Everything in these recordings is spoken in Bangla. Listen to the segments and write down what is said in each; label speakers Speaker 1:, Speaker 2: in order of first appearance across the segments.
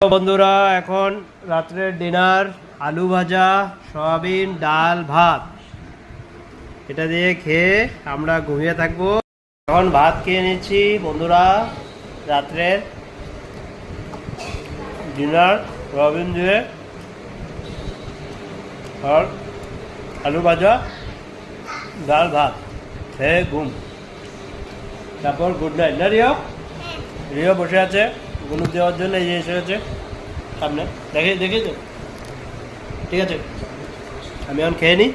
Speaker 1: বন্ধুরা, এখন রাত্রের ডিনার আলু ভাজা, সয়াবিন, ডাল, ভাত। এটা দিয়ে খেয়ে আমরা ঘুমিয়ে থাকবো। এখন ভাত খেয়ে নিচ্ছি বন্ধুরা। রাত্রের ডিনার সয়াবিন দিয়ে আর আলু ভাজা, ডাল, ভাত খেয়ে ঘুম। তারপর গুড নাইট। না রিও? রিও বসে আছে গুনু দেওয়ার জন্য, এই যে এসে গেছে সামনে। দেখি তো, ঠিক আছে, আমি এখন খেয়ে নিই।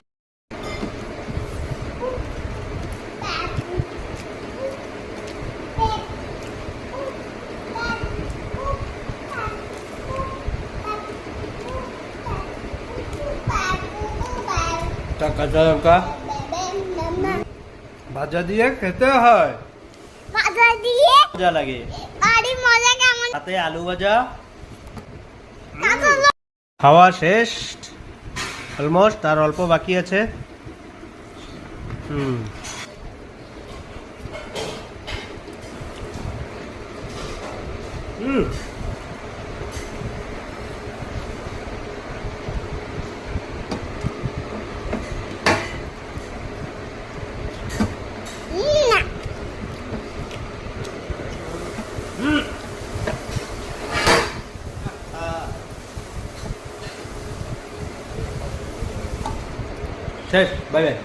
Speaker 1: কাঁচা লঙ্কা ভাজা দিয়ে খেতে হয়,
Speaker 2: ভাজা দিয়ে
Speaker 1: মজা লাগে।
Speaker 2: আরে মজা কেমন?
Speaker 1: সাথে আলু ভাজা। খাওয়া শেষ অলমোস্ট, আর অল্প বাকি আছে। হুম হুম শেষ, বাই বাই।